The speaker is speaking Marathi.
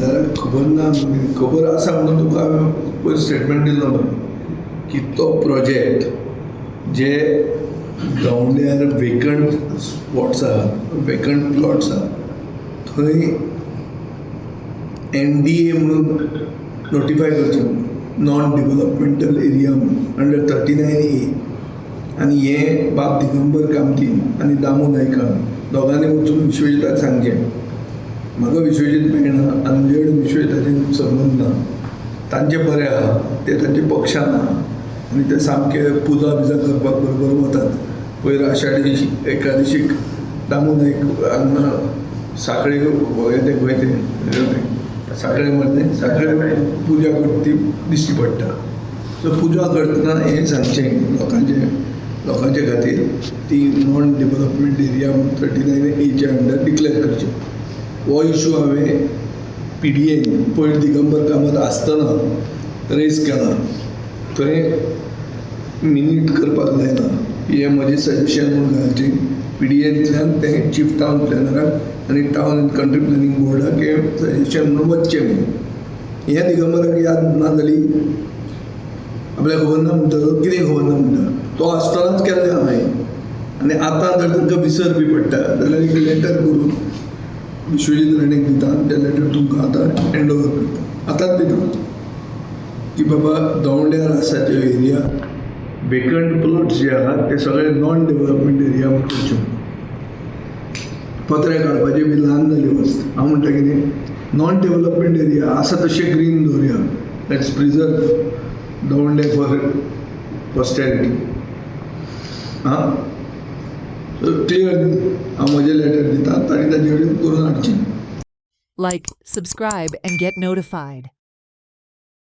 आमदाराक खबर ना, खबर आसा म्हणून तुका हांवें पयर स्टेटमेंट दिल्लो पळय की तो प्रोजेक्ट जे गांवड्यार वेकंट स्पॉट्स आहात, वेकंट प्लॉट्स आहात, थंय NDA म्हणून नोटिफाय करचें, नॉन डेव्हलपमेंटल एरिया म्हणून अंडर 39A. आनी हे बाब दिगंबर कामती आनी दामू नायकान दोगांनी वचून विश्वजिताक सांगचें. म्हाका विश्वजीत मेळना आनी म्हजे कडेन विश्वजिताचे संबंद ना, तांचे बरें आहा, ते तांचे पक्षान आहा आनी ते सामके पुजा बिजा करपाक बरोबर वतात. पयर आषाढी एकादशीक दामू नायक हांगा साखळे ते खंय ते साखळे मध्ये साखळे पुजा करता ती दिश्टी पडटा. सो पुजा करतना हें सांगचें लोकांचे खातीर ती नॉन डेव्हलपमेंट एरिया म्हणून 39A अंडर डिक्लेअर करचें. हो इशू हांवें PDAन पयर दिगंबर कामत आसतना रेज केला. थंय मिनीट करपाक जायना की हें म्हजें सजेशन म्हणून घालचें. PDAंतल्यान तें चीफ टावन प्लॅनराक आनी टावन एंड कंट्री प्लॅनिंग बोर्डाक हें सजेशन म्हणून वचचें म्हणून. हें दिगंबराक याद ना जाली, आपल्याक खबर ना म्हणटा, कितें खबर ना म्हणटा. तो आसतनाच केल्लें हांवें आनी आतां जर तांकां विसर बी पडटा जाल्यार एक लेटर करून विश्वजीत राणेक दिता. तें लेटर तुमकां आतां हँड ओवर करता, आतांच दिता की बाबा गांवड्यार आसा त्यो एरिया वेकंट प्लॉट्स जे आहात ते सगळे नॉन डेव्हलपमेंट एरिया म्हणून करच्यो. पत्रे काडपाची बी ल्हान जाली वस्त. हांव म्हणटा कितें, नॉन डेव्हलपमेंट एरिया आसा तशें ग्रीन दवरया. लेट्स प्रिजर्व दवंडे फॉर पॉस्टॅरिटी. हां, क्लियर न्ही. हांव म्हजें लेटर दिता, ताणें ताजे कडेन करून हाडचें. Like, subscribe, and get notified.